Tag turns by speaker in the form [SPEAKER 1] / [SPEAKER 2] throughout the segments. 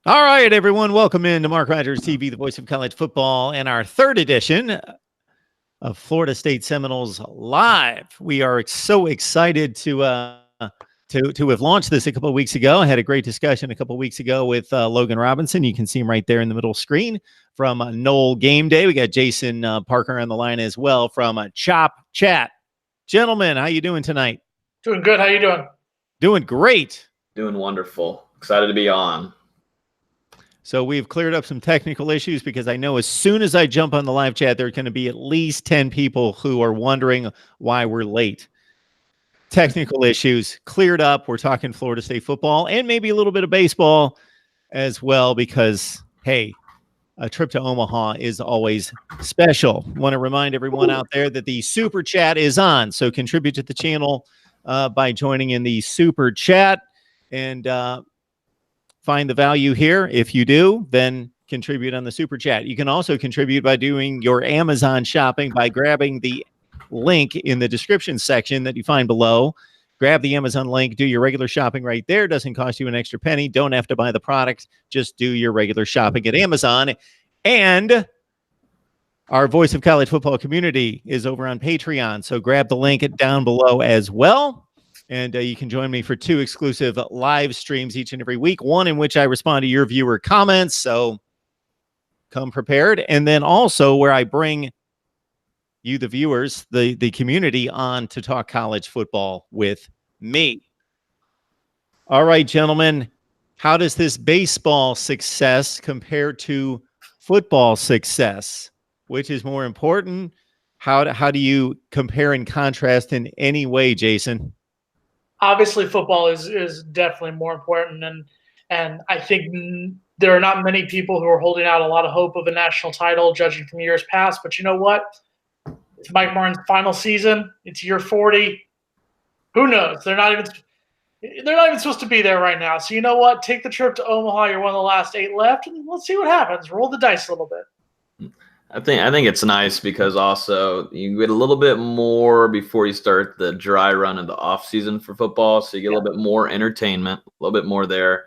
[SPEAKER 1] All right, everyone. Welcome in to Mark Rogers TV, the voice of college football, and our third edition of Florida State Seminoles Live. We are so excited to have launched this a couple of weeks ago. I had a great discussion a couple of weeks ago with Logan Robinson. You can see him right there in the middle screen from Knoll Game Day. We got Jason Parker on the line as well from Chop Chat. Gentlemen, how you doing tonight?
[SPEAKER 2] Doing good. How you doing?
[SPEAKER 1] Doing great.
[SPEAKER 3] Doing wonderful. Excited to be on.
[SPEAKER 1] So we've cleared up some technical issues because I know as soon as I jump on the live chat, there are going to be at least 10 people who are wondering why we're late. Technical issues cleared up. We're talking Florida State football and maybe a little bit of baseball as well because, hey, a trip to Omaha is always special. Want to remind everyone out there that the Super Chat is on. So contribute to the channel by joining in the Super Chat and find the value here. If you do, then contribute on the Super Chat. You can also contribute by doing your Amazon shopping by grabbing the link in the description section that you find below. Grab the Amazon link, do your regular shopping right there. Doesn't cost you an extra penny. Don't have to buy the product. Just do your regular shopping at Amazon. And our Voice of College Football community is over on Patreon. So grab the link down below as well. And you can join me for 2 exclusive live streams each and every week, one in which I respond to your viewer comments. So come prepared. And then also where I bring you, the viewers, the community on to talk college football with me. All right, gentlemen, how does this baseball success compare to football success? Which is more important? How do you compare and contrast in any way, Jason?
[SPEAKER 2] Obviously, football is definitely more important, and I think there are not many people who are holding out a lot of hope of a national title, judging from years past. But you know what? It's Mike Martin's final season. It's year 40. Who knows? They're not even supposed to be there right now. So you know what? Take the trip to Omaha. You're one of the last 8 left, and let's see what happens. Roll the dice a little bit.
[SPEAKER 3] I think it's nice because also you get a little bit more before you start the dry run of the off season for football, so you get a little bit more entertainment, a little bit more there.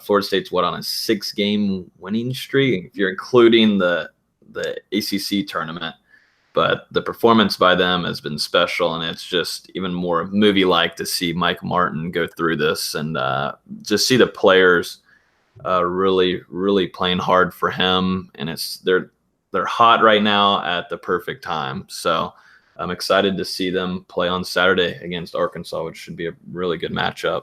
[SPEAKER 3] Florida State's on a 6-game winning streak if you're including the ACC tournament. But the performance by them has been special, and it's just even more movie-like to see Mike Martin go through this and just see the players really, really playing hard for him, and they're hot right now at the perfect time. So I'm excited to see them play on Saturday against Arkansas, which should be a really good matchup.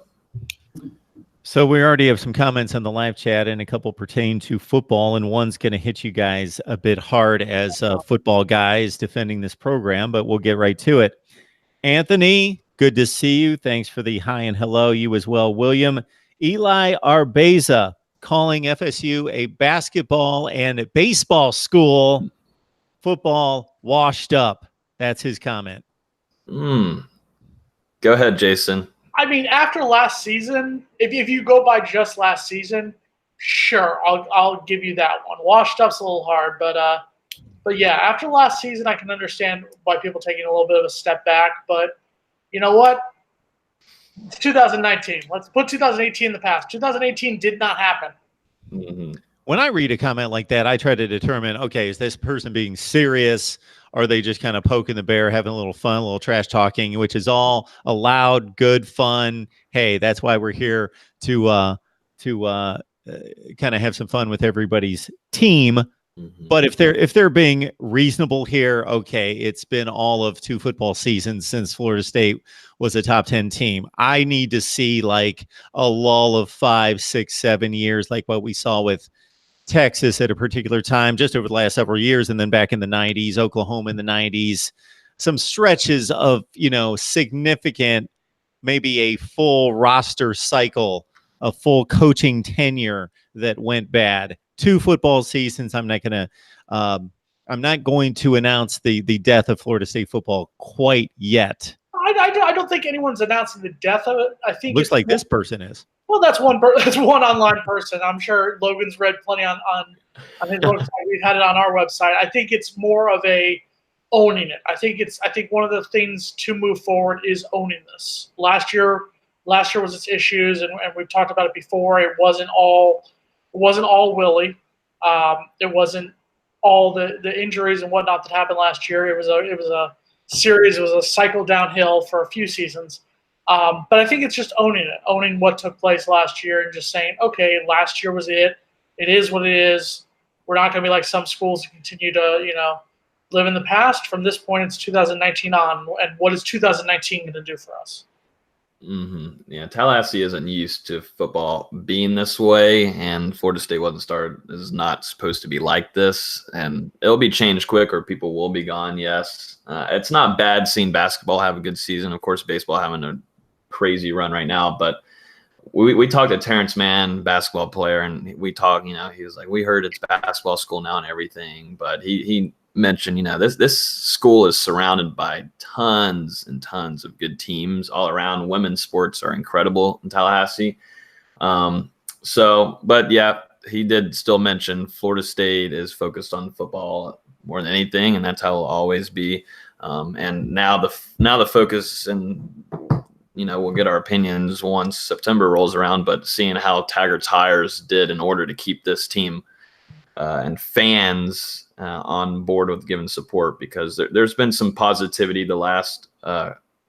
[SPEAKER 1] So we already have some comments on the live chat, and a couple pertain to football, and one's going to hit you guys a bit hard as football guys defending this program, but we'll get right to it. Anthony, good to see you. Thanks for the hi and hello. You as well, William. Eli Arbeza, calling FSU a basketball and baseball school, football washed up. That's his comment.
[SPEAKER 3] Go ahead, Jason.
[SPEAKER 2] I mean, after last season, if you go by just last season, sure, I'll give you that one. Washed up's a little hard, but yeah, after last season, I can understand why people taking a little bit of a step back. But you know what? It's 2019. Let's put 2018 in the past. 2018 did not happen.
[SPEAKER 3] Mm-hmm.
[SPEAKER 1] When I read a comment like that, I try to determine, okay, is this person being serious? Or are they just kind of poking the bear, having a little fun, a little trash talking, which is all allowed, good fun. Hey, that's why we're here to kind of have some fun with everybody's team.
[SPEAKER 3] Mm-hmm.
[SPEAKER 1] But if they're being reasonable here, okay, it's been all of 2 football seasons since Florida State was a top 10 team. I need to see like a lull of 5, 6, 7 years, like what we saw with Texas at a particular time just over the last several years, and then back in the 90s, Oklahoma in the 90s, some stretches of, significant, maybe a full roster cycle, a full coaching tenure that went bad. 2 football seasons. I'm not going to announce the death of Florida State football quite yet.
[SPEAKER 2] I don't think anyone's announcing the death of it. I think
[SPEAKER 1] looks like this person is.
[SPEAKER 2] Well, that's one online person. I'm sure Logan's read plenty on his website. We've had it on our website. I think it's more of a owning it. I think one of the things to move forward is owning this. Last year was its issues, and we've talked about it before. It wasn't all wasn't all Willie. It wasn't all the injuries and whatnot that happened last year. It was a series. It was a cycle downhill for a few seasons. But I think it's just owning what took place last year, and just saying, okay, last year was it. It is what it is. We're not going to be like some schools who continue to live in the past. From this point, it's 2019 on, and what is 2019 going to do for us?
[SPEAKER 3] Mm-hmm. Yeah, Tallahassee isn't used to football being this way, and Florida State is not supposed to be like this, and it'll be changed quick, or people will be gone. Yes, it's not bad seeing basketball have a good season. Of course, baseball having a crazy run right now, but we talked to Terrence Mann, basketball player, and we talked. He was like, we heard it's basketball school now and everything, but he mentioned, this school is surrounded by tons and tons of good teams all around. Women's sports are incredible in Tallahassee. But yeah, he did still mention Florida State is focused on football more than anything, and that's how it'll always be. And now the focus, and we'll get our opinions once September rolls around, but seeing how Taggart's hires did in order to keep this team and fans on board with giving support, because there's been some positivity the last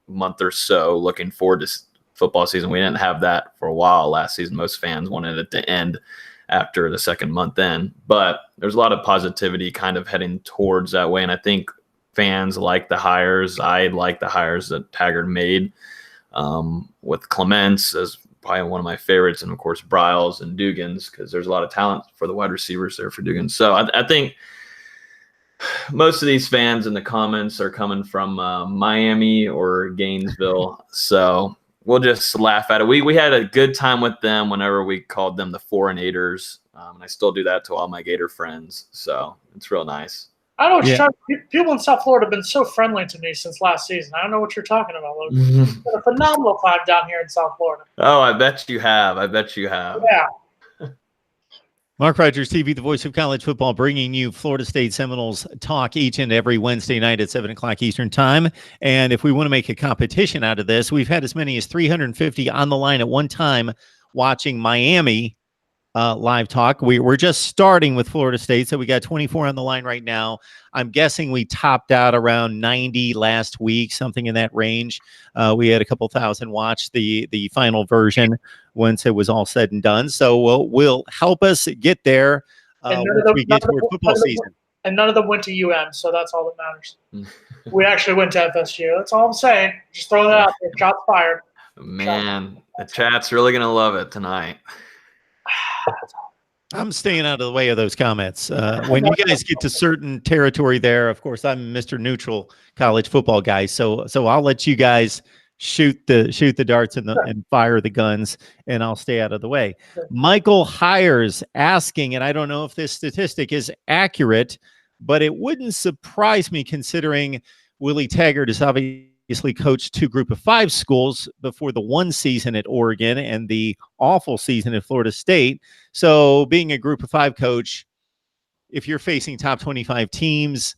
[SPEAKER 3] month or so looking forward to football season. We didn't have that for a while last season. Most fans wanted it to end after the second month in, but there's a lot of positivity kind of heading towards that way. And I think fans like the hires. I like the hires that Taggart made with Clements as probably one of my favorites, and of course Bryles and Dugans, because there's a lot of talent for the wide receivers there for Dugans. So I think most of these fans in the comments are coming from Miami or Gainesville, so we'll just laugh at it. We had a good time with them whenever we called them the 4 and 8ers, and I still do that to all my Gator friends, so it's real nice.
[SPEAKER 2] I don't know what you're talking. People in South Florida have been so friendly to me since last season. I don't know what you're talking about, Logan. It's been a phenomenal time down here in South Florida.
[SPEAKER 3] Oh, I bet you have.
[SPEAKER 2] Yeah.
[SPEAKER 1] Mark Rogers TV, the voice of college football, bringing you Florida State Seminoles talk each and every Wednesday night at 7 o'clock Eastern time. And if we want to make a competition out of this, we've had as many as 350 on the line at one time watching Miami live talk. We're just starting with Florida State, so we got 24 on the line right now. I'm guessing we topped out around 90 last week, something in that range. We had a couple thousand watch the final version once it was all said and done. So we'll help us get there once we get toward football season.
[SPEAKER 2] And none of them went to UM, so that's all that matters. We actually went to FSU. That's all I'm saying. Just throwing it out there. Shots fired.
[SPEAKER 3] Man, the chat's really going to love it tonight.
[SPEAKER 1] I'm staying out of the way of those comments. When you guys get to certain territory there, of course, I'm Mr. Neutral college football guy. So I'll let you guys shoot the darts and fire the guns, and I'll stay out of the way. Michael Hires asking, and I don't know if this statistic is accurate, but it wouldn't surprise me considering Willie Taggart is obviously coached 2 Group of 5 schools before the 1 season at Oregon and the awful season at Florida State. So being a Group of 5 coach, if you're facing top 25 teams,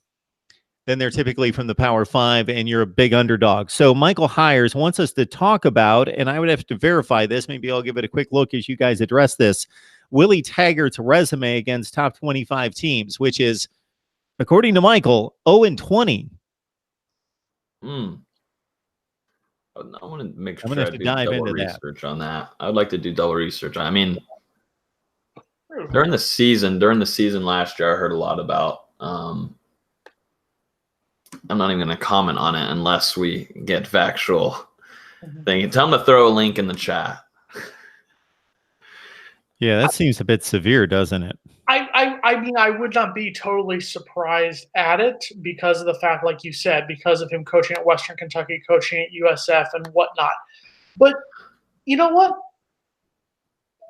[SPEAKER 1] then they're typically from the Power 5 and you're a big underdog. So Michael Hires wants us to talk about, and I would have to verify this, maybe I'll give it a quick look as you guys address this, Willie Taggart's resume against top 25 teams, which is, according to Michael, 0-20.
[SPEAKER 3] I want to make sure
[SPEAKER 1] I'm going to have to dive into
[SPEAKER 3] research on that. I would like to do double research. I mean, during the season last year, I heard a lot about. I'm not even going to comment on it unless we get factual thing. Tell them to throw a link in the chat.
[SPEAKER 1] Yeah, that seems a bit severe, doesn't it?
[SPEAKER 2] I mean, I would not be totally surprised at it because of the fact, like you said, because of him coaching at Western Kentucky, coaching at USF and whatnot. But you know what?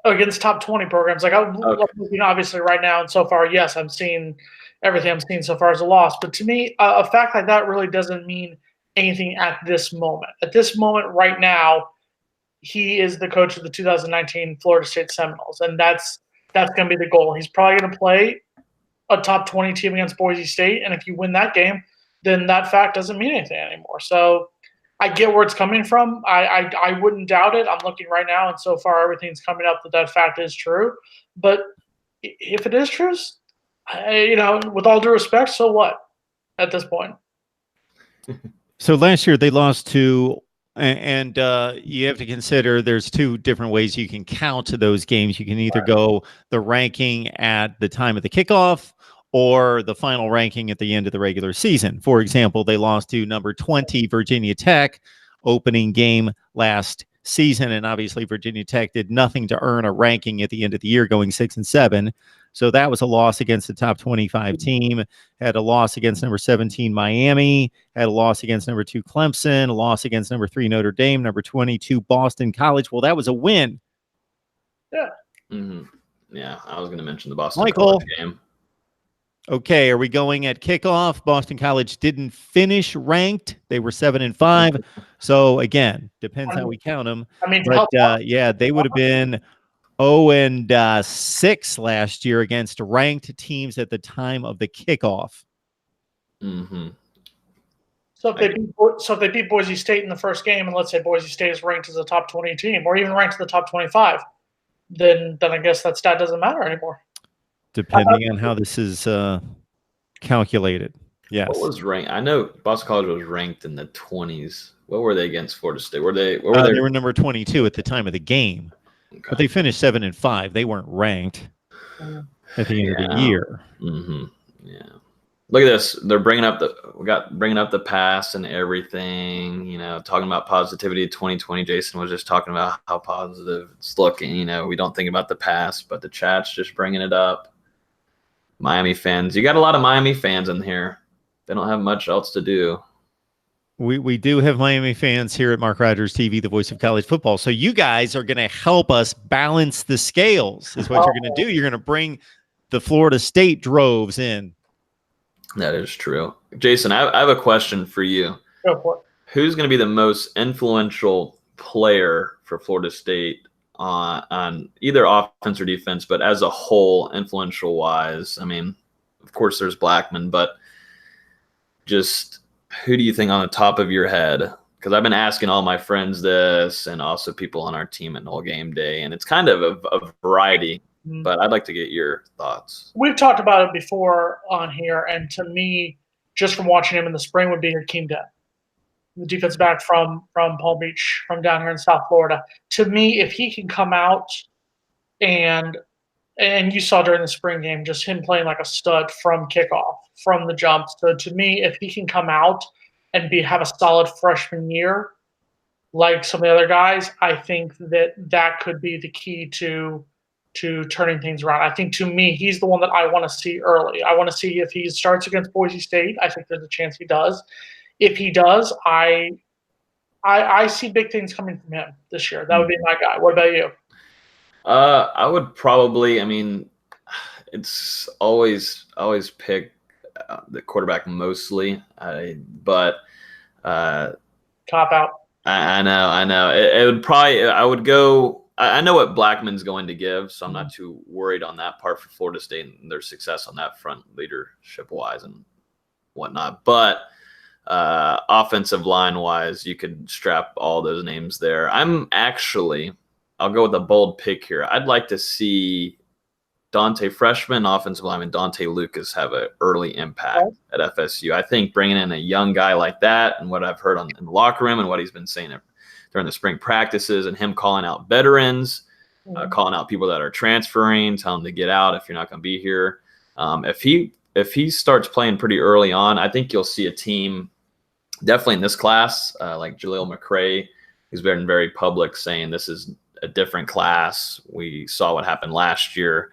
[SPEAKER 2] Against top 20 programs, like obviously right now and so far, yes, I'm seeing everything I'm seeing so far as a loss. But to me, a fact like that really doesn't mean anything at this moment. At this moment right now, he is the coach of the 2019 Florida State Seminoles, and that's going to be the goal. He's probably going to play a top 20 team against Boise State, and if you win that game, then that fact doesn't mean anything anymore. So I get where it's coming from. I wouldn't doubt it. I'm looking right now, and so far everything's coming up that fact is true. But if it is true, with all due respect, so what at this point?
[SPEAKER 1] So last year they lost to, and you have to consider there's two different ways you can count those games. You can either go the ranking at the time of the kickoff or the final ranking at the end of the regular season. For example, they lost to number 20 Virginia Tech opening game last season, and obviously Virginia Tech did nothing to earn a ranking at the end of the year, going 6-7. So that was a loss against the top 25 team. Had a loss against number 17 Miami. Had a loss against number 2 Clemson. A loss against number 3 Notre Dame. Number 22 Boston College. Well, that was a win.
[SPEAKER 2] Yeah.
[SPEAKER 3] Mm-hmm. Yeah, I was going to mention the Boston
[SPEAKER 1] Michael.
[SPEAKER 3] College game.
[SPEAKER 1] Okay, are we going at kickoff? Boston College didn't finish ranked. They were 7-5. So again, depends how we count them.
[SPEAKER 2] I mean,
[SPEAKER 1] but yeah, they would have been 0-6 last year against ranked teams at the time of the kickoff.
[SPEAKER 3] Mm-hmm.
[SPEAKER 2] So if they beat Boise State in the first game, and let's say Boise State is ranked as a top 20 team, or even ranked in the top 25, then I guess that stat doesn't matter anymore.
[SPEAKER 1] Depending on how this is calculated. Yes.
[SPEAKER 3] What was ranked? I know Boston College was ranked in the 20s. What were they against Florida State?
[SPEAKER 1] They were number 22 at the time of the game. Okay. But they finished 7-5. They weren't ranked at the end of the year.
[SPEAKER 3] Mm-hmm. Yeah. Look at this. They're bringing up the past and everything. Talking about positivity. 2020. Jason was just talking about how positive it's looking. We don't think about the past, but the chat's just bringing it up. Miami fans. You got a lot of Miami fans in here. They don't have much else to do.
[SPEAKER 1] We do have Miami fans here at Mark Rogers TV, the voice of college football. So you guys are going to help us balance the scales is what you're going to do. You're going to bring the Florida State droves in.
[SPEAKER 3] That is true. Jason, I have a question for you.
[SPEAKER 2] Go for it.
[SPEAKER 3] Who's going to be the most influential player for Florida State on either offense or defense, but as a whole, influential wise? I mean, of course there's Blackman, but just who do you think on the top of your head? Because I've been asking all my friends this and also people on our team at Noel Game Day, and it's kind of a variety, but I'd like to get your thoughts.
[SPEAKER 2] We've talked about it before on here, and to me, just from watching him in the spring, would be Hakeem Dent, the defensive back from Palm Beach, from down here in South Florida. To me, if he can come out and you saw during the spring game, just him playing like a stud from kickoff, from the jump. So to me, if he can come out and have a solid freshman year, like some of the other guys, I think that could be the key to turning things around. I think to me, he's the one that I want to see early. I want to see if he starts against Boise State. I think there's a chance he does. If he does, I see big things coming from him this year. That would be my guy. What about you?
[SPEAKER 3] I would probably. I mean, it's always pick the quarterback mostly, but
[SPEAKER 2] cop out.
[SPEAKER 3] I know. It would probably. I would go. I know what Blackman's going to give, so I'm not too worried on that part for Florida State and their success on that front, leadership wise and whatnot. But offensive line wise, you could strap all those names there. I'll go with a bold pick here. I'd like to see freshman offensive lineman Dante Lucas have an early impact at FSU. I think bringing in a young guy like that and what I've heard in the locker room and what he's been saying during the spring practices and him calling out veterans, calling out people that are transferring, telling them to get out if you're not going to be here. If he starts playing pretty early on, I think you'll see a team definitely in this class like Jaleel McRae, who's been very public saying this is a different class. We saw what happened last year.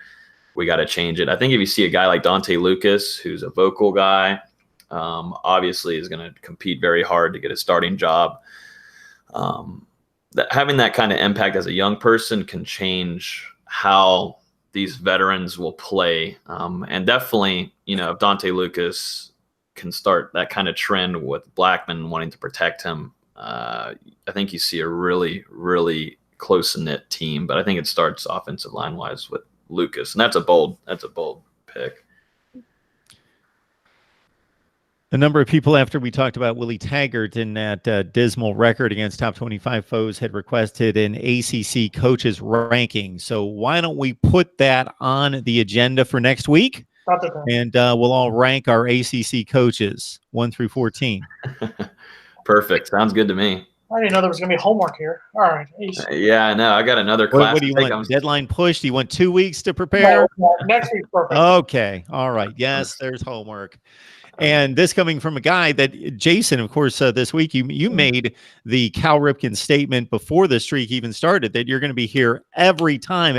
[SPEAKER 3] We got to change it. I think if you see a guy like Dante Lucas, who's a vocal guy, obviously is going to compete very hard to get a starting job. Having that kind of impact as a young person can change how these veterans will play. And definitely, if Dante Lucas can start that kind of trend with Blackman wanting to protect him, I think you see a really, really close-knit team. But I think it starts offensive line-wise with Lucas, and that's a bold pick.
[SPEAKER 1] A number of people, after we talked about Willie Taggart and that dismal record against top 25 foes, had requested an ACC coaches ranking. So why don't we put that on the agenda for next week? And we'll all rank our ACC coaches 1 through 14.
[SPEAKER 3] Perfect. Sounds good to me.
[SPEAKER 2] I didn't know there was going to be homework here. All right.
[SPEAKER 3] Yeah, I know. I got another class.
[SPEAKER 1] What do you want? Deadline push? Do you want 2 weeks to prepare?
[SPEAKER 2] No, next week's perfect.
[SPEAKER 1] Okay. All right. Yes, there's homework. And this coming from a guy that, Jason, of course, this week you made the Cal Ripken statement before the streak even started that you're going to be here every time.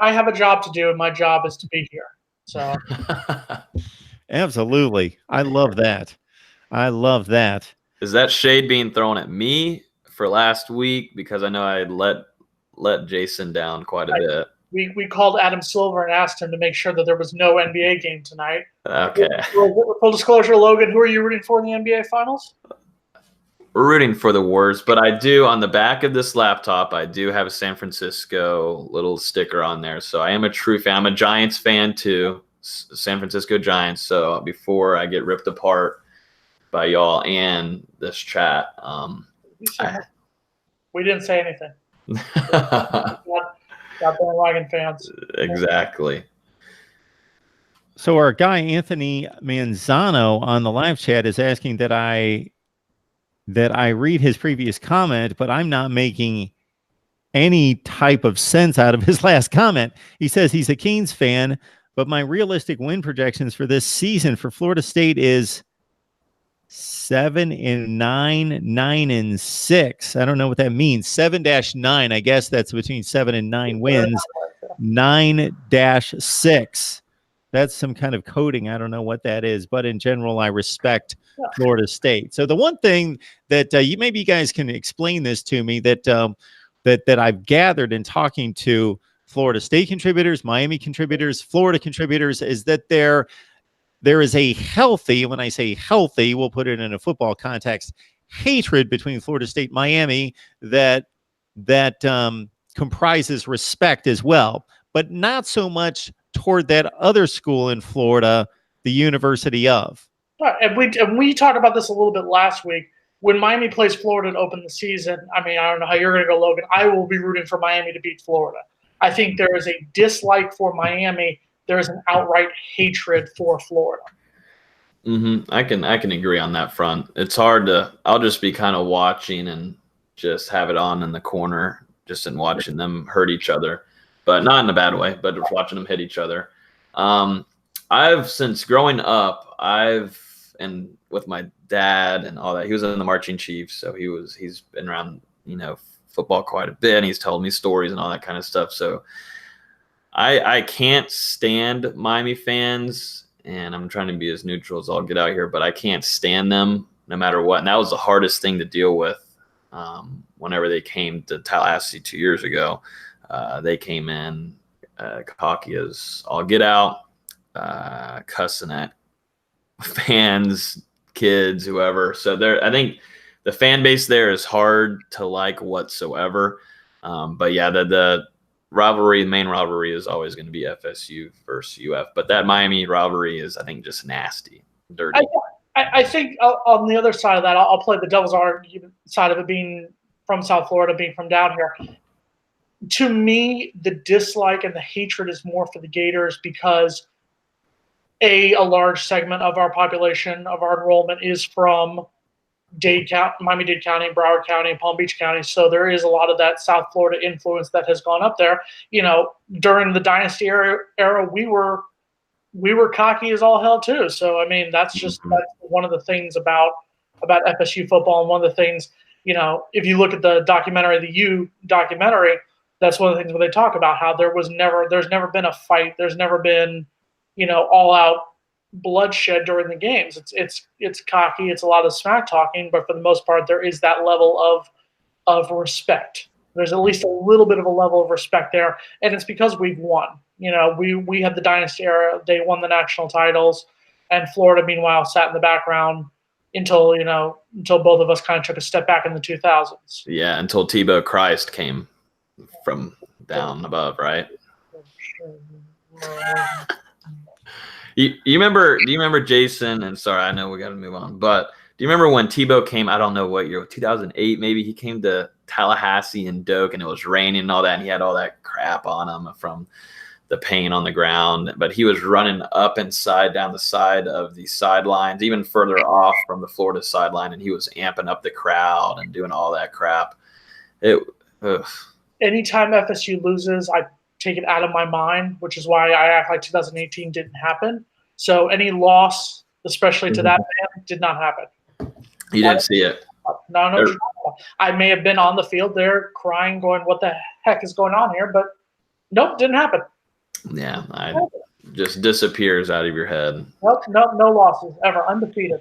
[SPEAKER 2] I have a job to do, and my job is to be here. So,
[SPEAKER 1] absolutely, I love that. Is
[SPEAKER 3] that shade being thrown at me for last week because I know I let Jason down quite a bit?
[SPEAKER 2] We called Adam Silver and asked him to make sure that there was no NBA game tonight.
[SPEAKER 3] Okay.
[SPEAKER 2] Full disclosure, Logan, who are you rooting for in the NBA Finals?
[SPEAKER 3] We're rooting for the Warriors, but I do, on the back of this laptop, I do have a San Francisco little sticker on there. So I am a true fan. I'm a Giants fan too, San Francisco Giants. So before I get ripped apart by y'all and this chat,
[SPEAKER 2] we didn't say anything. Got bandwagon fans.
[SPEAKER 3] Exactly.
[SPEAKER 1] So our guy Anthony Manzano on the live chat is asking that I read his previous comment, but I'm not making any type of sense out of his last comment. He says he's a Canes fan, but my realistic win projections for this season for Florida State is 7-9, 9-6. I don't know what that means. 7-9. I guess that's between 7 and 9 wins. 9-6. That's some kind of coding. I don't know what that is, but in general, I respect Florida State. So the one thing that maybe you guys can explain this to me that I've gathered in talking to Florida State contributors, Miami contributors, Florida contributors, is that there is a healthy, when I say healthy, we'll put it in a football context, hatred between Florida State and Miami that comprises respect as well, but not so much toward that other school in Florida, the University of.
[SPEAKER 2] And we talked about this a little bit last week. When Miami plays Florida to open the season, I mean, I don't know how you're going to go, Logan. I will be rooting for Miami to beat Florida. I think there is a dislike for Miami. There is an outright hatred for Florida.
[SPEAKER 3] I can agree on that front. It's hard to. I'll just be kind of watching and just have it on in the corner, just in watching them hurt each other, but not in a bad way. But just watching them hit each other. I've since growing up, and with my dad and all that, he was in the marching chiefs, so he's been around football quite a bit, and he's told me stories and all that kind of stuff. So I can't stand Miami fans, and I'm trying to be as neutral as I'll get out here, but I can't stand them no matter what. And that was the hardest thing to deal with whenever they came to Tallahassee 2 years ago. They came in cocky as all get out, cussing at fans, kids, whoever. So I think the fan base there is hard to like whatsoever. But yeah, the main rivalry is always going to be FSU versus UF. But that Miami rivalry is, I think, just nasty, dirty.
[SPEAKER 2] I think on the other side of that, I'll play the devil's argument side of it, being from South Florida, being from down here. To me, the dislike and the hatred is more for the Gators because a large segment of our population, of our enrollment, is from Miami-Dade County, Broward County, and Palm Beach County. So there is a lot of that South Florida influence that has gone up there. During the dynasty era, we were cocky as all hell too. So I mean, that's one of the things about FSU football, and one of the things, if you look at the documentary, the U documentary, that's one of the things where they talk about how there's never been a fight, there's never been all out bloodshed during the games. It's cocky, it's a lot of smack talking, but for the most part there is that level of respect. There's at least a little bit of a level of respect there, and it's because we've won. We had the dynasty era, they won the national titles, and Florida meanwhile sat in the background until both of us kind of took a step back in the 2000s.
[SPEAKER 3] Yeah, until Tebow Christ came from down above, right? You remember? Do you remember Jason? And sorry, I know we got to move on, but do you remember when Tebow came? I don't know what year, 2008 maybe. He came to Tallahassee and Doak, and it was raining and all that, and he had all that crap on him from the paint on the ground. But he was running up inside down the side of the sidelines, even further off from the Florida sideline, and he was amping up the crowd and doing all that crap.
[SPEAKER 2] Anytime FSU loses, I take it out of my mind, which is why I act like 2018 didn't happen. So any loss, especially to that man, did not happen.
[SPEAKER 3] You didn't see it.
[SPEAKER 2] No. I may have been on the field there crying, going, "What the heck is going on here?" But nope, didn't happen.
[SPEAKER 3] Yeah, just disappears out of your head.
[SPEAKER 2] Nope, no losses ever, undefeated.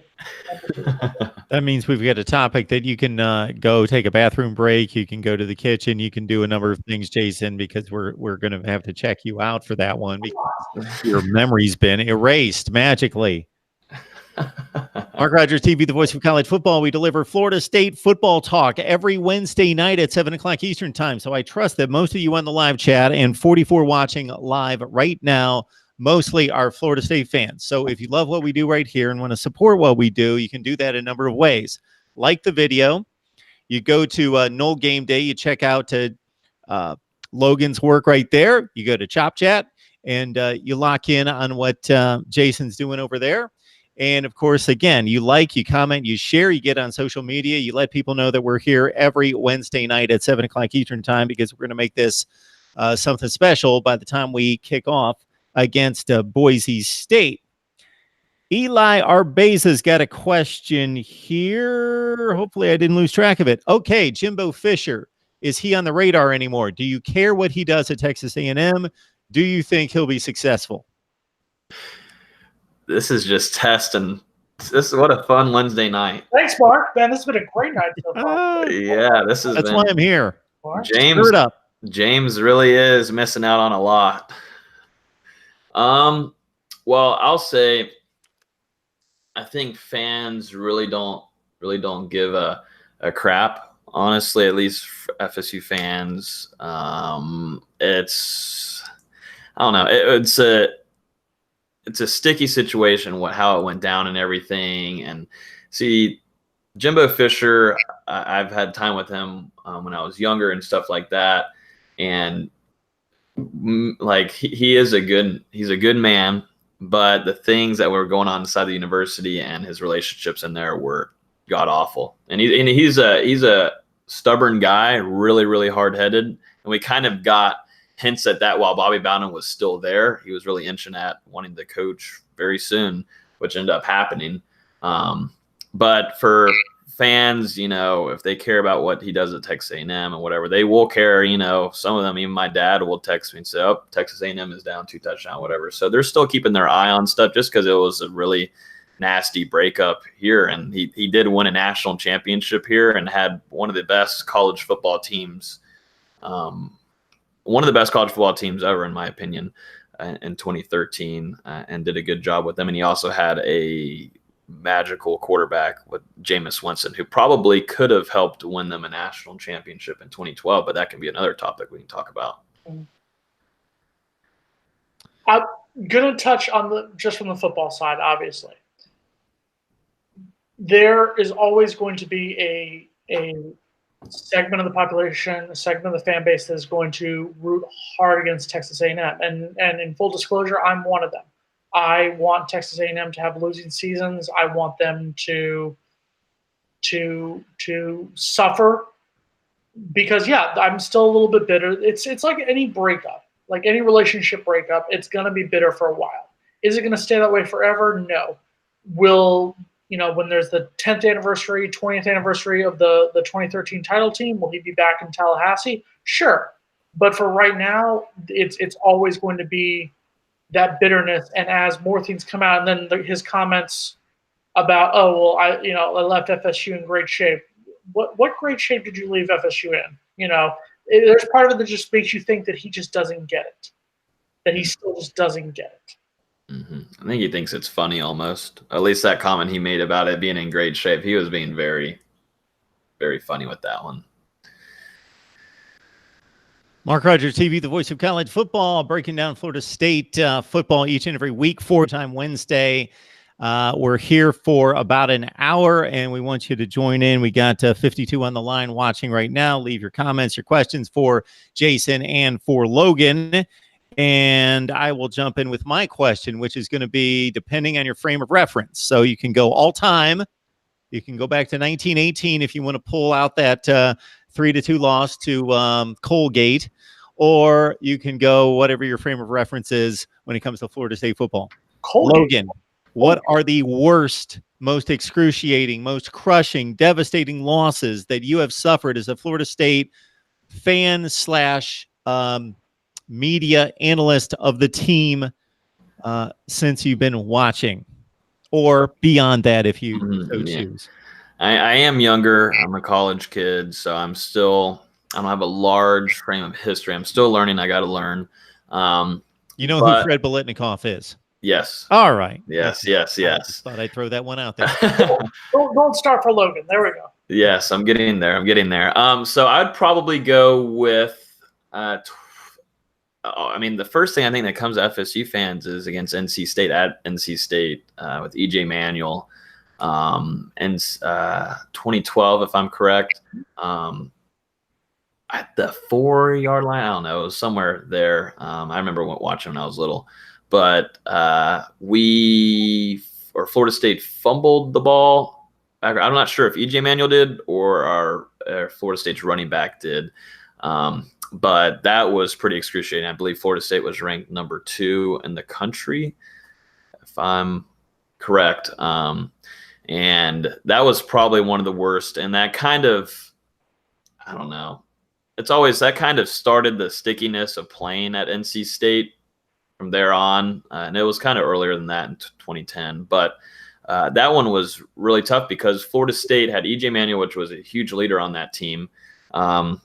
[SPEAKER 1] That means we've got a topic that you can go take a bathroom break. You can go to the kitchen. You can do a number of things, Jason, because we're going to have to check you out for that one because your memory's been erased magically. Mark Rogers TV, the voice of college football. We deliver Florida State football talk every Wednesday night at 7 o'clock Eastern time. So I trust that most of you on the live chat and 44 watching live right now mostly are Florida State fans. So if you love what we do right here and want to support what we do, you can do that a number of ways. Like the video. You go to Knoll Game Day. You check out Logan's work right there. You go to Chop Chat, and you lock in on what Jason's doing over there. And, of course, again, you like, you comment, you share, you get on social media. You let people know that we're here every Wednesday night at 7 o'clock Eastern time because we're going to make this something special by the time we kick off against Boise State. Eli Arbeza's got a question here. Hopefully I didn't lose track of it. Okay, Jimbo Fisher. Is he on the radar anymore? Do you care what he does at Texas A&M? Do you think he'll be successful?
[SPEAKER 3] This is just testing. What a fun Wednesday night.
[SPEAKER 2] Thanks, Mark. Man, this has been a great night so far.
[SPEAKER 3] Yeah,
[SPEAKER 1] that's why I'm here.
[SPEAKER 3] James really is missing out on a lot. Well, I'll say I think fans really don't give a crap. Honestly, at least FSU fans. It's I don't know. It's a sticky situation, how it went down and everything. And see, Jimbo Fisher, I've had time with him when I was younger and stuff like that. And like he's a good man, but the things that were going on inside the university and his relationships in there were god awful. And he's a stubborn guy, really, really hard headed. And we kind of got hints at that while Bobby Bowden was still there. He was really inching at wanting to coach very soon, which ended up happening. But for fans, if they care about what he does at Texas A&M and whatever, they will care. Some of them, even my dad will text me and say, "Oh, Texas A&M is down 2 touchdowns, whatever." So they're still keeping their eye on stuff just because it was a really nasty breakup here. And he did win a national championship here and had one of the best college football teams. One of the best college football teams ever, in my opinion, in 2013, and did a good job with them. And he also had a magical quarterback with Jameis Winston, who probably could have helped win them a national championship in 2012, but that can be another topic we can talk about.
[SPEAKER 2] I'm going to touch on just from the football side, obviously. There is always going to be a segment of the population, a segment of the fan base that is going to root hard against Texas A&M. And in full disclosure, I'm one of them. I want Texas A&M to have losing seasons. I want them to suffer because, yeah, I'm still a little bit bitter. It's like any breakup, like any relationship breakup. It's going to be bitter for a while. Is it going to stay that way forever? No. When there's the 10th anniversary, 20th anniversary of the 2013 title team, will he be back in Tallahassee? Sure. But for right now, it's always going to be that bitterness. And as more things come out, and then his comments about, I left FSU in great shape. What great shape did you leave FSU in? There's part of it that just makes you think that he just doesn't get it, that he still just doesn't get it.
[SPEAKER 3] Mm-hmm. I think he thinks it's funny almost. At least that comment he made about it being in great shape, he was being very, very funny with that one.
[SPEAKER 1] Mark Rogers TV, the voice of college football, breaking down Florida State football each and every week, 4-time Wednesday. We're here for about an hour, and we want you to join in. We got 52 on the line watching right now. Leave your comments, your questions for Jason and for Logan. And I will jump in with my question, which is going to be depending on your frame of reference. So you can go all time. You can go back to 1918 if you want to pull out that 3-2 loss to Colgate, or you can go whatever your frame of reference is when it comes to Florida State football.
[SPEAKER 2] Colgate.
[SPEAKER 1] Logan, what are the worst, most excruciating, most crushing, devastating losses that you have suffered as a Florida State fan slash media analyst of the team since you've been watching, or beyond that if you so choose?
[SPEAKER 3] I am younger. I'm a college kid, so I don't have a large frame of history. I'm still learning. I got to learn.
[SPEAKER 1] You know who Fred Biletnikoff is?
[SPEAKER 3] Yes.
[SPEAKER 1] All right.
[SPEAKER 3] Yes.
[SPEAKER 1] I just thought I'd throw that one out there.
[SPEAKER 2] Don't start for Logan. There we go.
[SPEAKER 3] Yes, I'm getting there. So I'd probably go with the first thing I think that comes to FSU fans is against NC State at NC State with EJ Manuel. And 2012, if I'm correct, at the 4-yard line. I don't know. It was somewhere there. I remember watching when I was little, but Florida State fumbled the ball. I'm not sure if EJ Manuel did or our Florida State's running back did. But that was pretty excruciating. I believe Florida State was ranked number 2 in the country, if I'm correct. And that was probably one of the worst. And that kind of, I don't know, it's always that kind of started the stickiness of playing at NC State from there on. And it was kind of earlier than that in 2010. But that one was really tough because Florida State had EJ Manuel, which was a huge leader on that team. And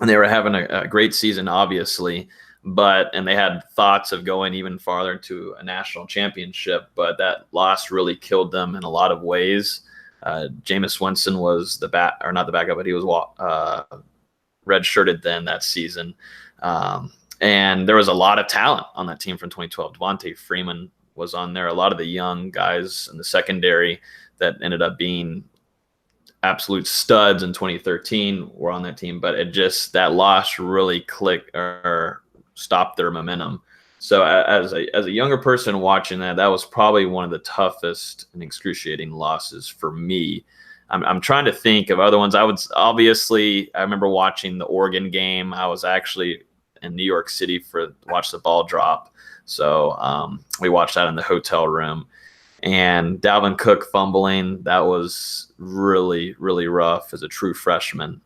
[SPEAKER 3] they were having a great season, obviously. And they had thoughts of going even farther to a national championship, but that loss really killed them in a lot of ways. Jameis Winston was not the backup, but he was redshirted then that season. And there was a lot of talent on that team from 2012. Devontae Freeman was on there. A lot of the young guys in the secondary that ended up being absolute studs in 2013 were on that team, but that loss really clicked or stopped their momentum. So as a younger person watching that was probably one of the toughest and excruciating losses for me. I'm trying to think of other ones. I remember watching the Oregon game. I was actually in New York City watch the ball drop. So we watched that in the hotel room. And Dalvin Cook fumbling, that was really, really rough as a true freshman.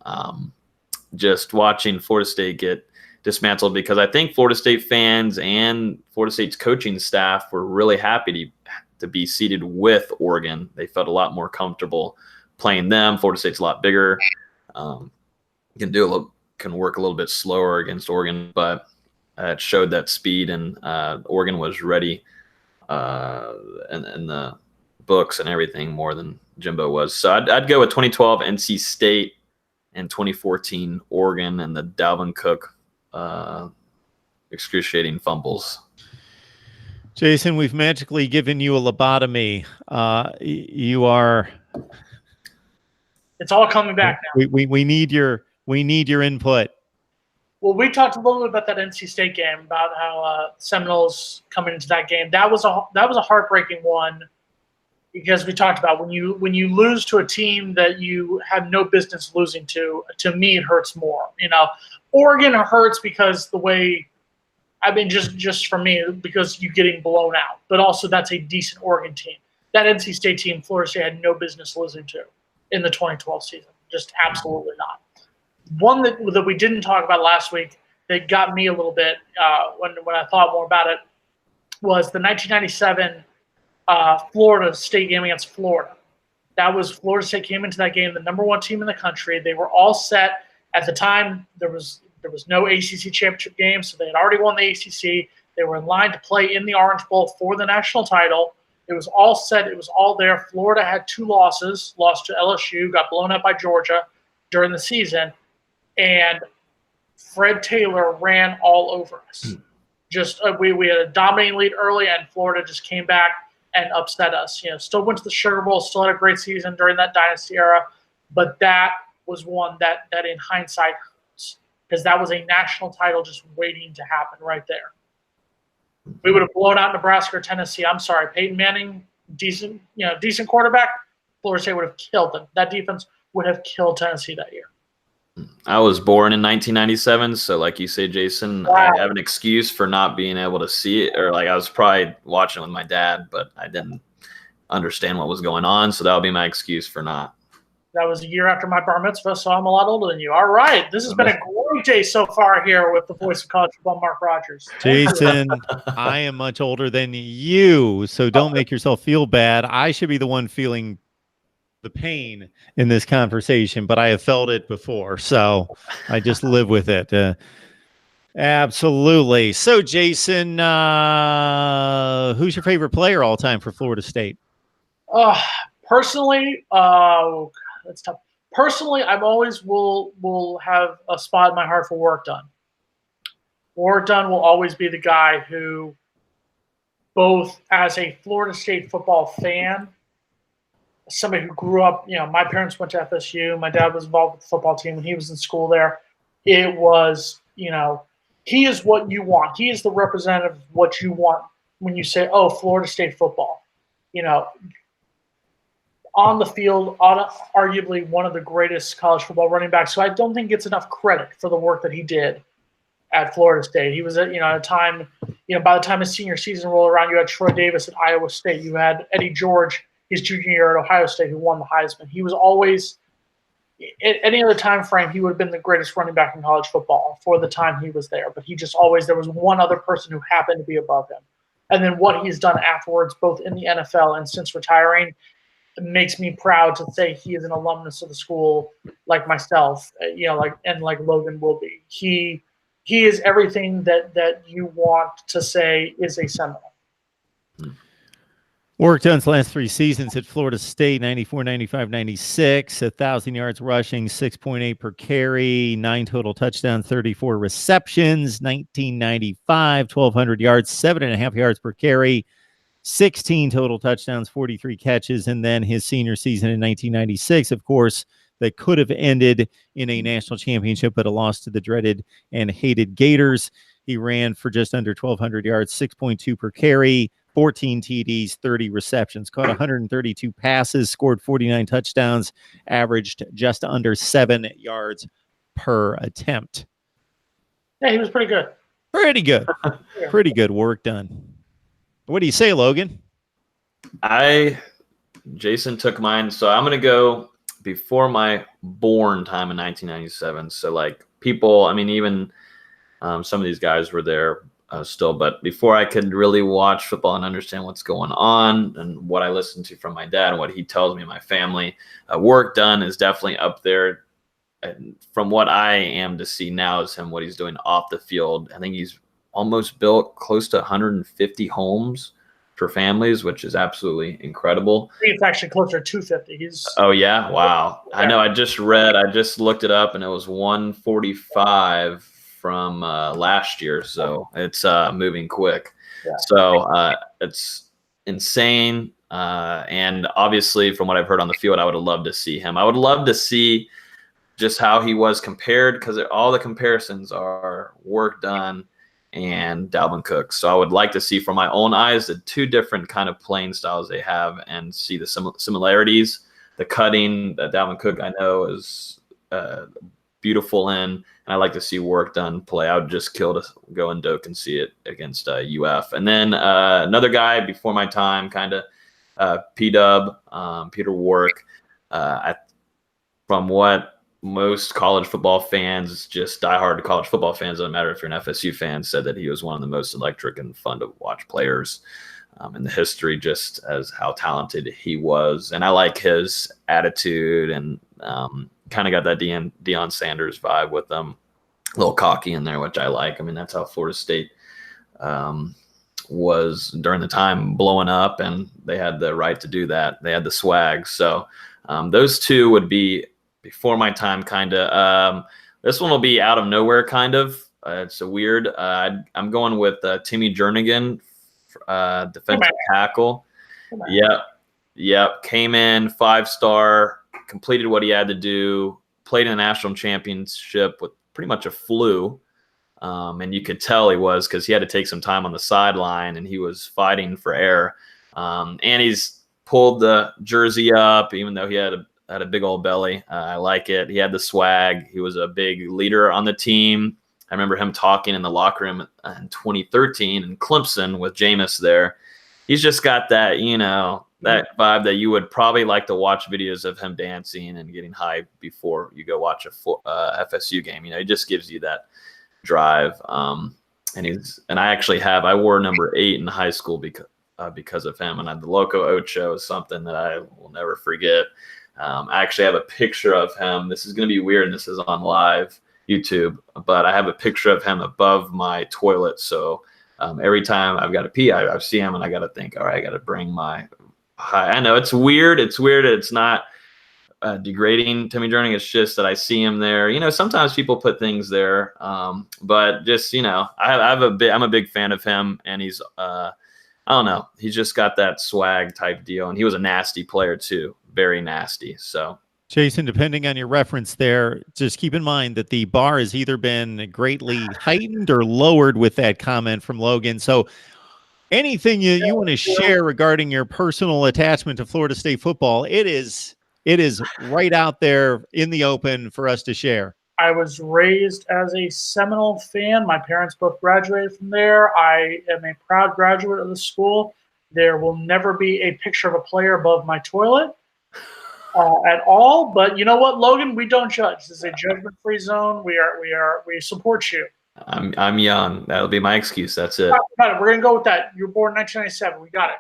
[SPEAKER 3] Just watching Florida State get dismantled, because I think Florida State fans and Florida State's coaching staff were really happy to be seated with Oregon. They felt a lot more comfortable playing them. Florida State's a lot bigger. Can work a little bit slower against Oregon, but it showed that speed, and Oregon was ready in the books and everything more than Jimbo was. So I'd go with 2012 NC State and 2014 Oregon and the Dalvin Cook excruciating fumbles.
[SPEAKER 1] Jason, we've magically given you a lobotomy. You are.
[SPEAKER 2] It's all coming back now.
[SPEAKER 1] We need your input.
[SPEAKER 2] Well, we talked a little bit about that NC State game, about how Seminoles coming into that game. That was a heartbreaking one, because we talked about when you lose to a team that you have no business losing to me it hurts more. Oregon hurts because the way, just for me, because you're getting blown out. But also that's a decent Oregon team. That NC State team, Florida State had no business losing to in the 2012 season. Just absolutely not. One that we didn't talk about last week that got me a little bit when I thought more about it was the 1997 Florida State game against Florida. That was Florida State came into that game the number 1 team in the country. They were all set at the time. There was no ACC championship game, so they had already won the ACC. They were in line to play in the Orange Bowl for the national title. It was all set. It was all there. Florida had 2 losses, lost to LSU, got blown out by Georgia during the season. And Fred Taylor ran all over us. Just we had a dominating lead early, and Florida just came back and upset us. Still went to the Sugar Bowl, still had a great season during that dynasty era, but that was one that in hindsight hurts, because that was a national title just waiting to happen right there. We would have blown out Nebraska or Tennessee. I'm sorry, Peyton Manning, decent quarterback. Florida State would have killed them. That defense would have killed Tennessee that year.
[SPEAKER 3] I was born in 1997, so like you say, Jason,
[SPEAKER 2] Wow.
[SPEAKER 3] I have an excuse for not being able to see it, or like I was probably watching with my dad, but I didn't understand what was going on, so that would be my excuse for not.
[SPEAKER 2] That was a year after my bar mitzvah, so I'm a lot older than you. All right, this has been a great day so far here with the voice of college football, Mark Rogers.
[SPEAKER 1] Jason, I am much older than you, so don't make yourself feel bad. I should be the one feeling the pain in this conversation, but I have felt it before, so I just live with it. Absolutely. So, Jason, who's your favorite player all time for Florida State?
[SPEAKER 2] Personally, that's tough. Personally, I've always will have a spot in my heart for Warrick Dunn. Warrick Dunn will always be the guy who, both as a Florida State football fan, somebody who grew up, my parents went to FSU. My dad was involved with the football team when he was in school there. It was, he is what you want. He is the representative of what you want when you say, oh, Florida State football. On the field, arguably one of the greatest college football running backs. So I don't think gets enough credit for the work that he did at Florida State. He was at a time, by the time his senior season rolled around, you had Troy Davis at Iowa State. You had Eddie George his junior year at Ohio State, who won the Heisman. He was always, at any other time frame, he would have been the greatest running back in college football for the time he was there. But he just always, there was one other person who happened to be above him. And then what he's done afterwards, both in the NFL and since retiring, makes me proud to say he is an alumnus of the school, like myself, like Logan will be. He is everything that you want to say is a Seminole.
[SPEAKER 1] Warrick Dunn's last 3 seasons at Florida State, 94, 95, 96, 1,000 yards rushing, 6.8 per carry, 9 total touchdowns, 34 receptions, 1995, 1,200 yards, 7.5 yards per carry, 16 total touchdowns, 43 catches, and then his senior season in 1996, of course, that could have ended in a national championship, but a loss to the dreaded and hated Gators. He ran for just under 1,200 yards, 6.2 per carry, 14 TDs, 30 receptions, caught 132 passes, scored 49 touchdowns, averaged just under 7 yards per attempt.
[SPEAKER 2] Yeah, he was pretty good.
[SPEAKER 1] Pretty good. Pretty good work done. What do you say, Logan?
[SPEAKER 3] Jason took mine, so I'm going to go before my born time in 1997. So, like, people, I mean, even some of these guys were there still, but before I could really watch football and understand what's going on and what I listened to from my dad and what he tells me and my family, Warrick Dunn is definitely up there. And from what I am to see now is him, what he's doing off the field. I think he's almost built close to 150 homes for families, which is absolutely incredible.
[SPEAKER 2] I think it's actually closer to 250.
[SPEAKER 3] Oh, yeah? Wow. I know. I just looked it up, and it was 145 from last year, so it's moving quick.
[SPEAKER 2] Yeah.
[SPEAKER 3] So it's insane. And obviously, from what I've heard on the field, I would have loved to see him. I would love to see just how he was compared, because all the comparisons are Warrick Dunn and Dalvin Cook. So I would like to see from my own eyes the 2 different kind of playing styles they have and see the similarities. The cutting that Dalvin Cook, I know, is beautiful in, and I like to see Warrick Dunn play. I would just kill to go and Doak and see it against UF. And then another guy before my time, kind of P-Dub, Peter Warrick. From what most college football fans, just diehard college football fans, doesn't matter if you're an FSU fan, said that he was one of the most electric and fun to watch players in the history, just as how talented he was. And I like his attitude and kind of got that Deion Sanders vibe with them, a little cocky in there, which I like. I mean, that's how Florida State was during the time, blowing up, and they had the right to do that. They had the swag. So those 2 would be before my time, kind of. This one will be out of nowhere, kind of. It's a weird. I'm going with Timmy Jernigan, defensive tackle. Yep. Came in 5-star, completed what he had to do, played in the national championship with pretty much a flu. And you could tell he was, because he had to take some time on the sideline and he was fighting for air. And he's pulled the jersey up, even though he had a big old belly. I like it. He had the swag. He was a big leader on the team. I remember him talking in the locker room in 2013 in Clemson with Jameis there. He's just got that, that vibe that you would probably like to watch videos of him dancing and getting hyped before you go watch a FSU game. He just gives you that drive. And I wore number 8 in high school because of him. And the Loco Ocho is something that I will never forget. I actually have a picture of him. This is going to be weird, and this is on live YouTube, but I have a picture of him above my toilet. So every time I've got to pee, I see him, and I got to think, all right, I got to bring my. I know it's weird. It's not degrading Timmy Jernigan. It's just that I see him there. Sometimes people put things there, but just I'm a big fan of him, and he's I don't know. He's just got that swag type deal, and he was a nasty player too, very nasty. So.
[SPEAKER 1] Jason, depending on your reference there, just keep in mind that the bar has either been greatly heightened or lowered with that comment from Logan. So anything you want to share regarding your personal attachment to Florida State football, it is right out there in the open for us to share.
[SPEAKER 2] I was raised as a Seminole fan. My parents both graduated from there. I am a proud graduate of the school. There will never be a picture of a player above my toilet. At all, but you know what, Logan? We don't judge. This is a judgment-free zone. We support you.
[SPEAKER 3] I'm young. That'll be my excuse. That's it.
[SPEAKER 2] Got it. We're gonna go with that. You were born in 1997. We got it.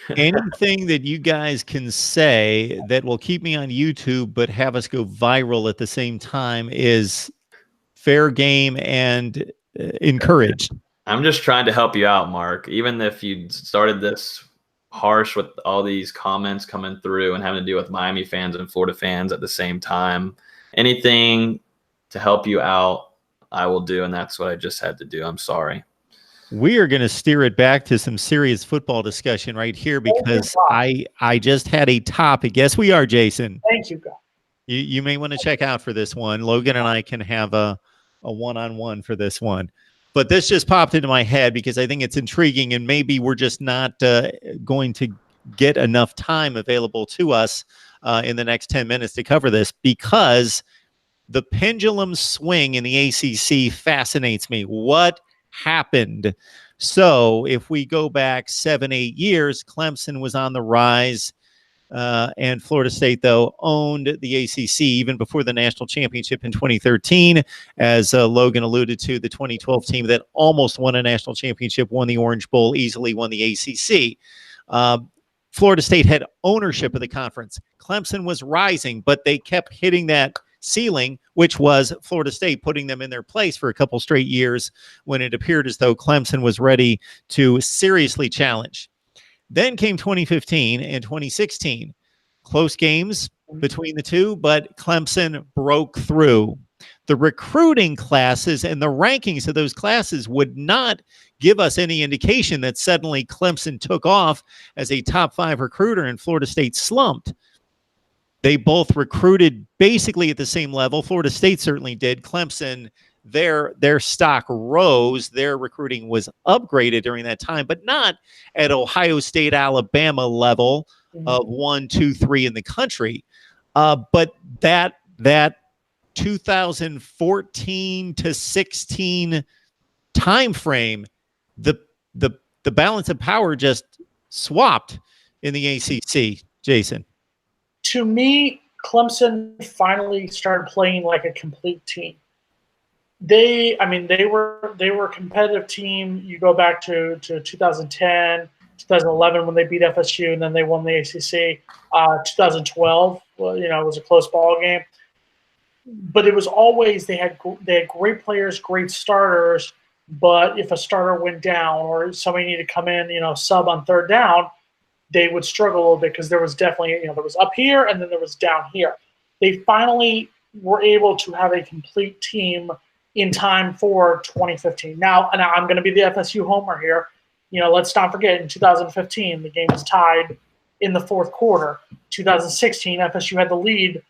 [SPEAKER 2] Good.
[SPEAKER 1] Anything that you guys can say that will keep me on YouTube but have us go viral at the same time is fair game and encouraged.
[SPEAKER 3] I'm just trying to help you out, Mark. Even if you started this harsh with all these comments coming through and having to deal with Miami fans and Florida fans at the same time, anything to help you out, I will do. And that's what I just had to do. I'm sorry.
[SPEAKER 1] We are going to steer it back to some serious football discussion right here because I just had a topic. Yes, we are, Jason.
[SPEAKER 2] Thank you, God.
[SPEAKER 1] You may want to check out for this one. Logan and I can have a one-on-one for this one. But this just popped into my head because I think it's intriguing, and maybe we're just not going to get enough time available to us in the next 10 minutes to cover this, because the pendulum swing in the ACC fascinates me. What happened? So if we go back 7-8 years, Clemson was on the rise. And Florida State, though, owned the ACC even before the national championship in 2013. As Logan alluded to, the 2012 team that almost won a national championship, won the Orange Bowl, easily won the ACC. Florida State had ownership of the conference. Clemson was rising, but they kept hitting that ceiling, which was Florida State putting them in their place for a couple straight years when it appeared as though Clemson was ready to seriously challenge. Then came 2015 and 2016. Close games between the two, but Clemson broke through. The recruiting classes and the rankings of those classes would not give us any indication that suddenly Clemson took off as a top 5 recruiter and Florida State slumped. They both recruited basically at the same level. Florida State certainly did. Clemson, their stock rose. Their recruiting was upgraded during that time, but not at Ohio State, Alabama level of 1, 2, 3 in the country. But that 2014 to 16 time frame, the balance of power just swapped in the ACC. Jason.
[SPEAKER 2] To me, Clemson finally started playing like a complete team. They were a competitive team. You go back to 2010, 2011 when they beat FSU, and then they won the ACC. 2012, well, it was a close ball game. But it was always they had great players, great starters. But if a starter went down or somebody needed to come in, sub on third down, they would struggle a little bit because there was definitely there was up here and then there was down here. They finally were able to have a complete team in time for 2015. Now I'm going to be the FSU homer here. Let's not forget, in 2015, the game was tied in the fourth quarter. 2016, FSU had the lead,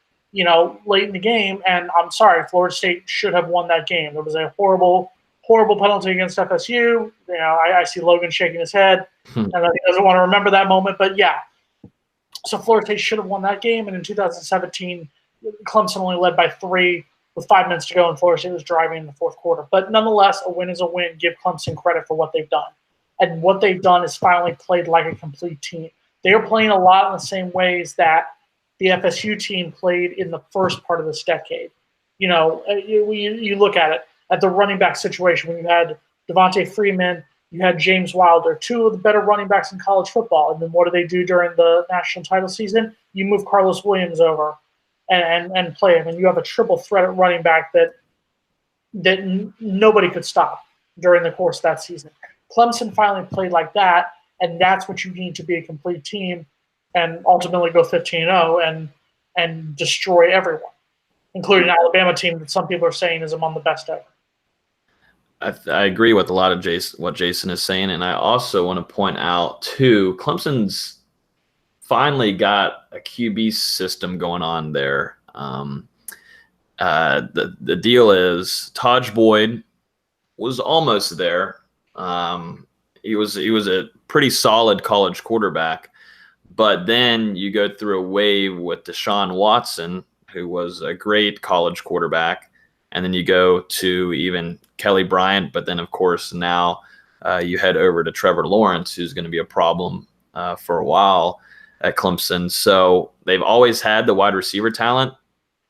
[SPEAKER 2] late in the game, and I'm sorry, Florida State should have won that game. There was a horrible penalty against FSU. I see Logan shaking his head, and he doesn't want to remember that moment. But yeah, so Florida State should have won that game. And in 2017, Clemson only led by 3 with 5 minutes to go, and Florida State was driving in the fourth quarter. But nonetheless, a win is a win. Give Clemson credit for what they've done. And what they've done is finally played like a complete team. They are playing a lot in the same ways that the FSU team played in the first part of this decade. You look at it, at the running back situation, when you had Devontae Freeman, you had James Wilder, 2 of the better running backs in college football. And then what do they do during the national title season? You move Carlos Williams over and play him, and you have a triple threat at running back that nobody could stop during the course of that season. Clemson finally played like that, and that's what you need to be a complete team and ultimately go 15-0 and destroy everyone, including an Alabama team that some people are saying is among the best ever.
[SPEAKER 3] I agree with a lot of what Jason is saying, and I also want to point out, too, Clemson's finally got a QB system going on there. The deal is Taj Boyd was almost there. He was a pretty solid college quarterback, but then you go through a wave with Deshaun Watson, who was a great college quarterback, and then you go to even Kelly Bryant, but then of course now you head over to Trevor Lawrence, who's going to be a problem for a while at Clemson. So they've always had the wide receiver talent.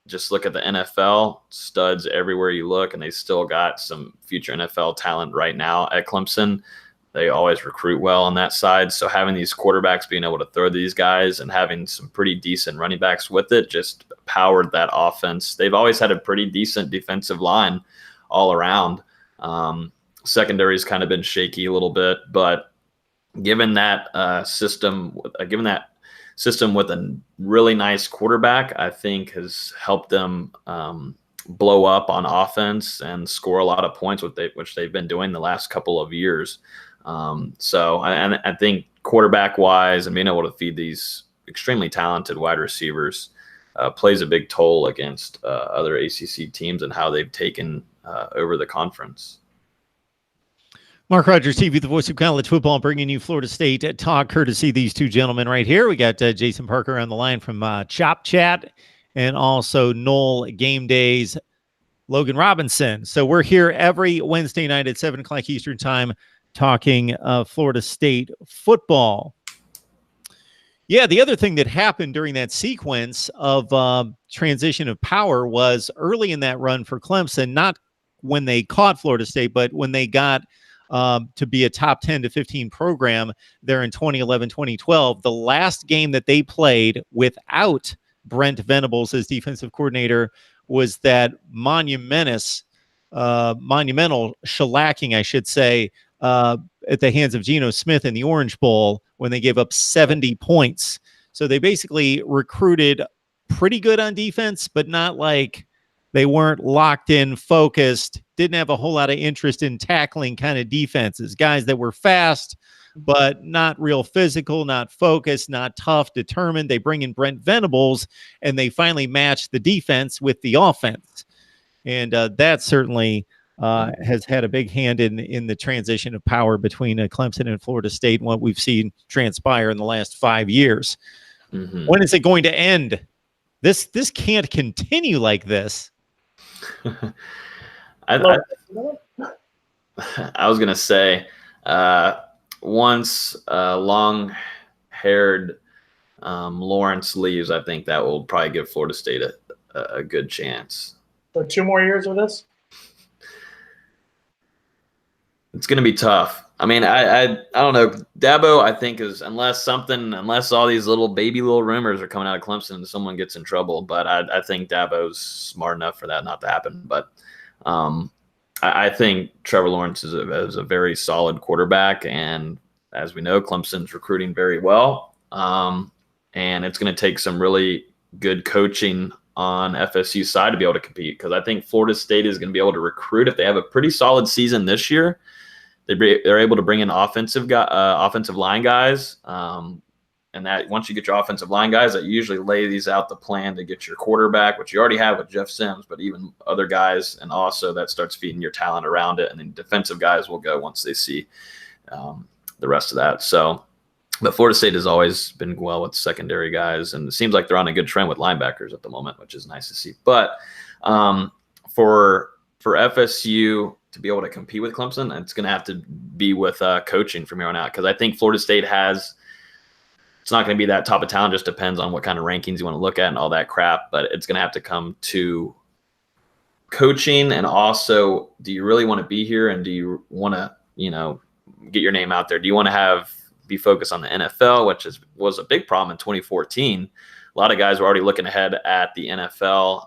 [SPEAKER 3] Just look at the NFL, studs everywhere you look, and they still got some future NFL talent right now at Clemson. They always recruit well on that side. So having these quarterbacks being able to throw these guys and having some pretty decent running backs with it just powered that offense. They've always had a pretty decent defensive line all around. Secondary's kind of been shaky a little bit, but given that system with a really nice quarterback, I think has helped them blow up on offense and score a lot of points, which they've been doing the last couple of years. So I think quarterback-wise and being able to feed these extremely talented wide receivers plays a big toll against other ACC teams and how they've taken over the conference.
[SPEAKER 1] Mark Rogers TV, the voice of college football, bringing you Florida State talk, courtesy these two gentlemen right here. We got Jason Parker on the line from Chop Chat, and also Knoll Game Days, Logan Robinson. So we're here every Wednesday night at 7 o'clock Eastern time talking Florida State football. Yeah, the other thing that happened during that sequence of transition of power was early in that run for Clemson, not when they caught Florida State, but when they got to be a top 10 to 15 program there in 2011, 2012. The last game that they played without Brent Venables as defensive coordinator was that monumental shellacking, I should say, at the hands of Geno Smith in the Orange Bowl when they gave up 70 points. So they basically recruited pretty good on defense, but not like they weren't locked in, focused, didn't have a whole lot of interest in tackling kind of defenses. Guys that were fast, but not real physical, not focused, not tough, determined. They bring in Brent Venables, and they finally match the defense with the offense. And that certainly has had a big hand in the transition of power between Clemson and Florida State and what we've seen transpire in the last 5 years. Mm-hmm. When is it going to end? This can't continue like this.
[SPEAKER 3] I was going to say, once long-haired Lawrence leaves, I think that will probably give Florida State a good chance.
[SPEAKER 2] So 2 more years of this?
[SPEAKER 3] It's going to be tough. I mean, I don't know. Dabo, I think, is unless all these little rumors are coming out of Clemson and someone gets in trouble. But I think Dabo's smart enough for that not to happen. But I think Trevor Lawrence is a very solid quarterback. And as we know, Clemson's recruiting very well. And it's going to take some really good coaching on FSU's side to be able to compete, because I think Florida State is going to be able to recruit. If they have a pretty solid season this year, they're able to bring in offensive line guys. And that once you get your offensive line guys, that usually lays out the plan to get your quarterback, which you already have with Jeff Sims, but even other guys. And also that starts feeding your talent around it. And then defensive guys will go once they see the rest of that. So, but Florida State has always been well with secondary guys, and it seems like they're on a good trend with linebackers at the moment, which is nice to see. But for FSU to be able to compete with Clemson, it's going to have to be with coaching from here on out, because I think Florida State it's not going to be that top of talent. Just depends on what kind of rankings you want to look at and all that crap. But it's going to have to come to coaching, and also, do you really want to be here, and do you want to, get your name out there? Do you want to be focused on the NFL, which was a big problem in 2014? A lot of guys were already looking ahead at the NFL,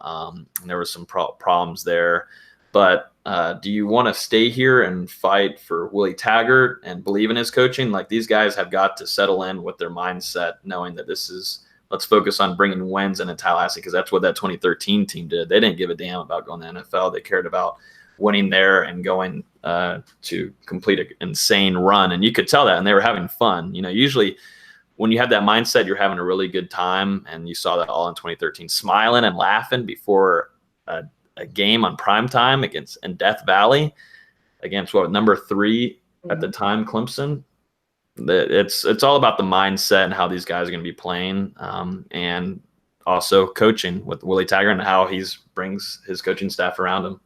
[SPEAKER 3] and there were some problems there. But do you want to stay here and fight for Willie Taggart and believe in his coaching? Like, these guys have got to settle in with their mindset, knowing that let's focus on bringing wins into Tallahassee, because that's what that 2013 team did. They didn't give a damn about going to the NFL. They cared about winning there and going to complete an insane run. And you could tell that, and they were having fun. Usually when you have that mindset, you're having a really good time. And you saw that all in 2013, smiling and laughing before a game on primetime in Death Valley against number 3 at the time, Clemson. It's all about the mindset and how these guys are going to be playing, and also coaching with Willie Taggart and how he brings his coaching staff around him.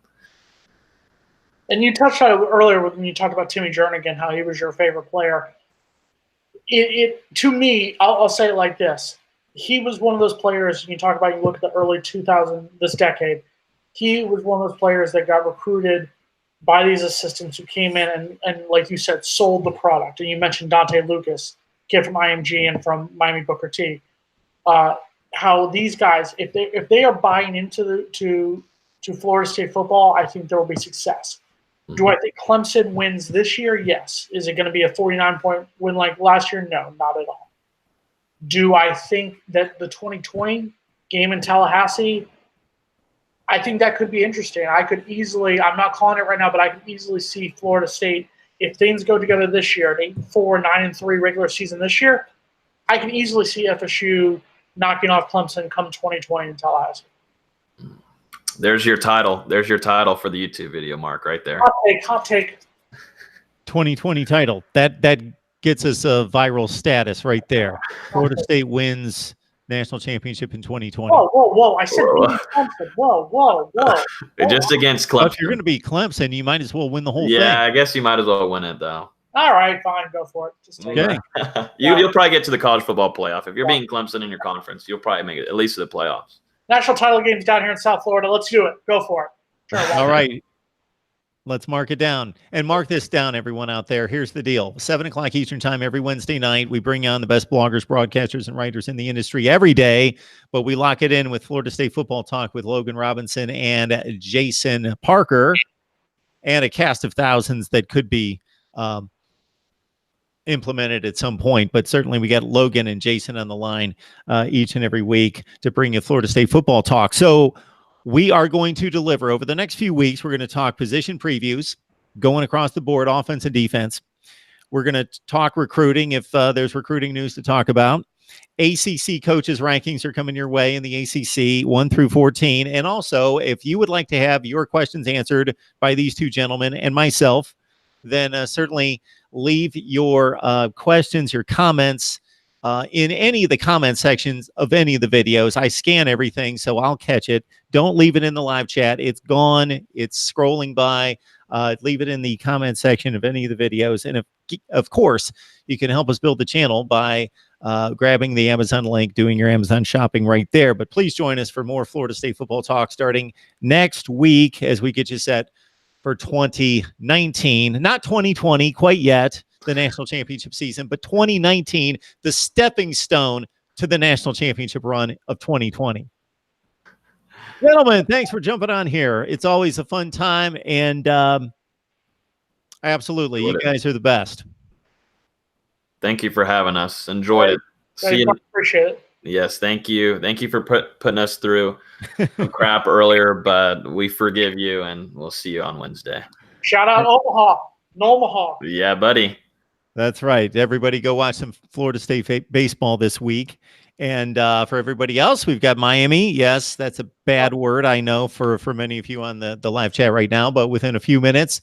[SPEAKER 2] And you touched on it earlier when you talked about Timmy Jernigan, how he was your favorite player. To me, I'll say it like this: he was one of those players. You talk about, you look at the early 2000s, this decade. He was one of those players that got recruited by these assistants who came in and like you said, sold the product. And you mentioned Dante Lucas, kid from IMG and from Miami Booker T. How these guys, if they are buying into to Florida State football, I think there will be success. Do I think Clemson wins this year? Yes. Is it going to be a 49-point win like last year? No, not at all. Do I think that the 2020 game in Tallahassee, I think that could be interesting. I'm not calling it right now, but I could easily see Florida State, if things go together this year, an 8-4, 9-3 regular season this year, I can easily see FSU knocking off Clemson come 2020 in Tallahassee.
[SPEAKER 3] There's your title. There's your title for the YouTube video, Mark, right there.
[SPEAKER 2] Hot take.
[SPEAKER 1] 2020 title. That gets us a viral status right there. Florida State wins national championship in 2020.
[SPEAKER 2] Whoa. I said Clemson. Whoa.
[SPEAKER 3] Just against Clemson.
[SPEAKER 1] Well, if you're going to beat Clemson, you might as well win the whole thing.
[SPEAKER 3] Yeah, I guess you might as well win it, though.
[SPEAKER 2] All right, fine. Go for it. Just take it.
[SPEAKER 3] You'll probably get to the college football playoff. If you're beating Clemson in your conference, you'll probably make it at least to the playoffs.
[SPEAKER 2] National title games down here in South Florida. Let's do it. Go for it. Sure,
[SPEAKER 1] all right. Let's mark it down. And mark this down, everyone out there. Here's the deal. 7 o'clock Eastern time every Wednesday night. We bring on the best bloggers, broadcasters, and writers in the industry every day. But we lock it in with Florida State Football Talk with Logan Robinson and Jason Parker, and a cast of thousands that could be implemented at some point. But certainly we got Logan and Jason on the line each and every week to bring you Florida State Football Talk. So we are going to deliver over the next few weeks. We're going to talk position previews going across the board, offense and defense. We're going to talk recruiting if there's recruiting news to talk about. ACC coaches rankings are coming your way in the ACC 1 through 14. And also, if you would like to have your questions answered by these two gentlemen and myself, then certainly leave your questions, your comments in any of the comment sections of any of the videos. I scan everything, so I'll catch it. Don't leave it in the live chat. It's gone. It's scrolling by. Leave it in the comment section of any of the videos. And of course, you can help us build the channel by grabbing the Amazon link, doing your Amazon shopping right there. But please join us for more Florida State Football Talk starting next week as we get you set for 2019. Not 2020 quite yet, the national championship season, but 2019, the stepping stone to the national championship run of 2020. Gentlemen, thanks for jumping on here. It's always a fun time, and absolutely, you guys are the best.
[SPEAKER 3] Thank you for having us. Enjoyed it.
[SPEAKER 2] See you. Appreciate it.
[SPEAKER 3] Yes, thank you. Thank you for putting us through some crap earlier, but we forgive you, and we'll see you on Wednesday.
[SPEAKER 2] Shout out Omaha. Omaha.
[SPEAKER 3] Yeah, buddy.
[SPEAKER 1] That's right. Everybody go watch some Florida State baseball this week. And for everybody else, we've got Miami. Yes, that's a bad word, I know, for many of you on the live chat right now. But within a few minutes,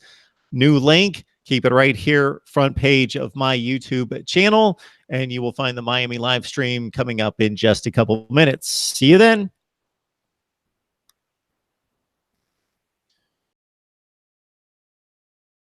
[SPEAKER 1] new link. Keep it right here, front page of my YouTube channel. And you will find the Miami live stream coming up in just a couple minutes. See you then.